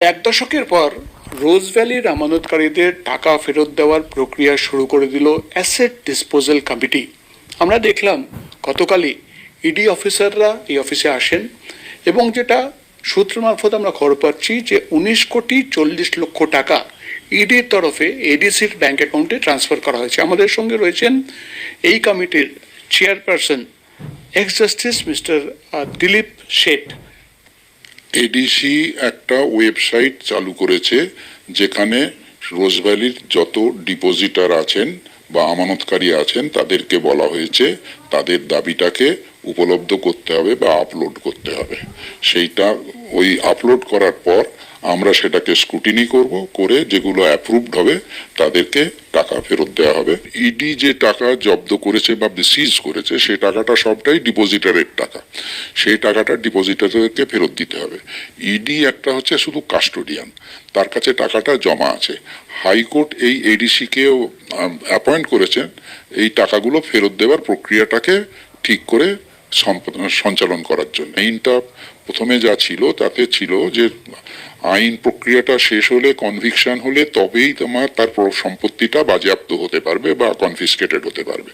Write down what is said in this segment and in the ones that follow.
এক দশকের পর রোজ ভ্যালির আমানতকারীদের টাকা ফেরত দেওয়ার প্রক্রিয়া শুরু করে দিল অ্যাসেট ডিসপোজাল কমিটি। আমরা দেখলাম গতকালই ইডি অফিসাররা এই অফিসে আসেন এবং যেটা সূত্র মারফত আমরা খবর পাচ্ছি যে 19,40,00,000 টাকা ইডির তরফে এডিসির ব্যাংক অ্যাকাউন্টে ট্রান্সফার করা হয়েছে। আমাদের সঙ্গে রয়েছেন এই কমিটির chairperson x justice mister Dilip Seth. ADC একটা ওয়েবসাইট চালু করেছে যেখানে রোজভ্যালির যত ডিপোজিটার আছেন বা আমানতকারী আছেন তাদেরকে বলা হয়েছে তাদের দাবিটাকে উপলব্ধ করতে হবে বা আপলোড করতে হবে। সেইটা ওই আপলোড করার পর আমরা সেটাকে স্ক্রুটিনি করব, করে যেগুলো অ্যাপ্রুভড হবে তাদেরকে টাকা ফেরত দেওয়া হবে। ইডি যে টাকা জব্দ করেছে বা সিজ করেছে সেই টাকাটা সবটাই ডিপোজিটারের টাকা, সেই টাকাটা ডিপোজিটারকে ফেরত দিতে হবে। ইডি একটা হচ্ছে শুধু কাস্টোডিয়ান, তার কাছে টাকাটা জমা আছে। হাইকোর্ট এই এডিসিকেও অ্যাপয়েন্ট করেছেন এই টাকাগুলো ফেরত দেওয়ার প্রক্রিয়াটাকে ঠিক করে সঞ্চালন করার জন্য। আইনটা প্রথমে যা ছিল তাতে ছিল যে আইন প্রক্রিয়াটা শেষ হলে, কনভিকশন হলে তবেই তোমার তার সম্পত্তিটা বাজেয়াপ্ত হতে পারবে বা কনফিসকেটেড হতে পারবে,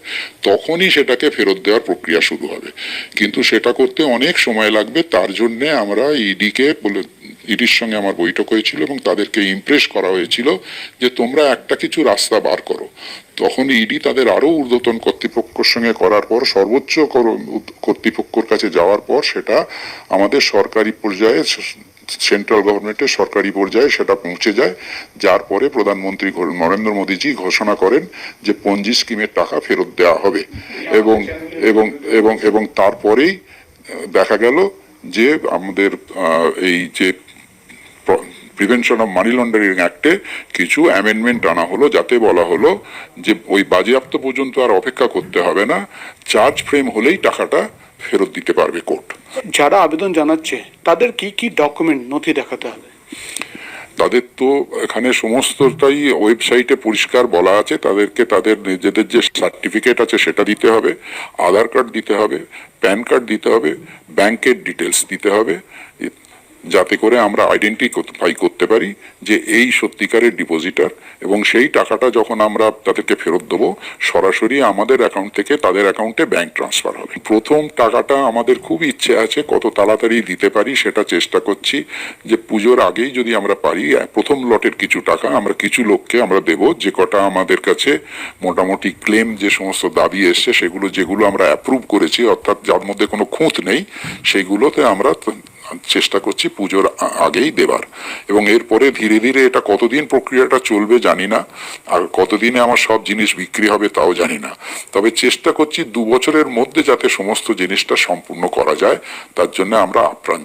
তখনই সেটাকে ফেরত দেওয়ার প্রক্রিয়া শুরু হবে। কিন্তু সেটা করতে অনেক সময় লাগবে। তার জন্যে আমরা ইডির সঙ্গে আমার বৈঠক হয়েছিল এবং তাদেরকে ইমপ্রেস করা হয়েছিল যে তোমরা একটা কিছু রাস্তা বার করো। তখন ইডি তাদের আরো ঊর্ধ্বতন কর্তৃপক্ষের সঙ্গে করার পর, সর্বোচ্চ কর্তৃপক্ষের কাছে যাওয়ার পর সেটা আমাদের সরকারি পর্যায়ে, সেন্ট্রাল গভর্নমেন্টের সরকারি পর্যায়ে সেটা পৌঁছে যায়। যার পরে প্রধানমন্ত্রী নরেন্দ্র মোদীজি ঘোষণা করেন যে পঞ্জি স্কিমের টাকা ফেরত দেওয়া হবে। এবং এবং এবং এবং তারপরেই দেখা গেল যে আমাদের এই যে প্রিভেনশন অফ মানি লন্ডারিং অ্যাক্টে কিছু অ্যামেন্ডমেন্ট আনা হলো, যাতে বলা হলো যে ওই বাজেয়াপ্ত পর্যন্ত আর অপেক্ষা করতে হবে না, চার্জ ফ্রেম হলেই টাকাটা ফেরত দিতে পারবে কোর্ট। যারা আবেদন জানাচ্ছে তাদের কি কি ডকুমেন্ট, নথি দেখাতে হবে? তাদের তো এখানে সমস্তটাই ওয়েবসাইটে পরিষ্কার বলা আছে। তাদেরকে তাদের নিজেদের যে সার্টিফিকেট আছে সেটা দিতে হবে, আধার কার্ড দিতে হবে, প্যান কার্ড দিতে হবে, ব্যাংকের ডিটেলস দিতে হবে, যাতে করে আমরা আইডেন্টিফাই করতে পারি যে এই সত্যিকারের ডিপোজিটার। এবং সেই টাকাটা যখন আমরা তাদেরকে ফেরত দেবো সরাসরি আমাদের অ্যাকাউন্ট থেকে তাদের অ্যাকাউন্টে ব্যাংক ট্রান্সফার হবে। প্রথম টাকাটা আমাদের খুব ইচ্ছে আছে কত তাড়াতাড়ি দিতে পারি সেটা চেষ্টা করছি, যে পুজোর আগেই যদি আমরা পারি প্রথম লটের কিছু টাকা আমরা কিছু লোককে আমরা দেব, যে কটা আমাদের কাছে মোটামুটি ক্লেম, যে সমস্ত দাবি এসছে সেগুলো, যেগুলো আমরা অ্যাপ্রুভ করেছি অর্থাৎ যার মধ্যে কোনো খুঁত নেই, সেইগুলোতে আমরা চেষ্টা করছি পুজোর আগেই দেবার। এবং এরপরে ধীরে ধীরে এটা কতদিন প্রক্রিয়াটা চলবে জানি না, আর কতদিনে আমার সব জিনিস বিক্রি হবে তাও জানি না। তবে চেষ্টা করছি 2 বছরের মধ্যে যাতে সমস্ত জিনিসটা সম্পূর্ণ করা যায়, তার জন্য আমরা আপ্রাণ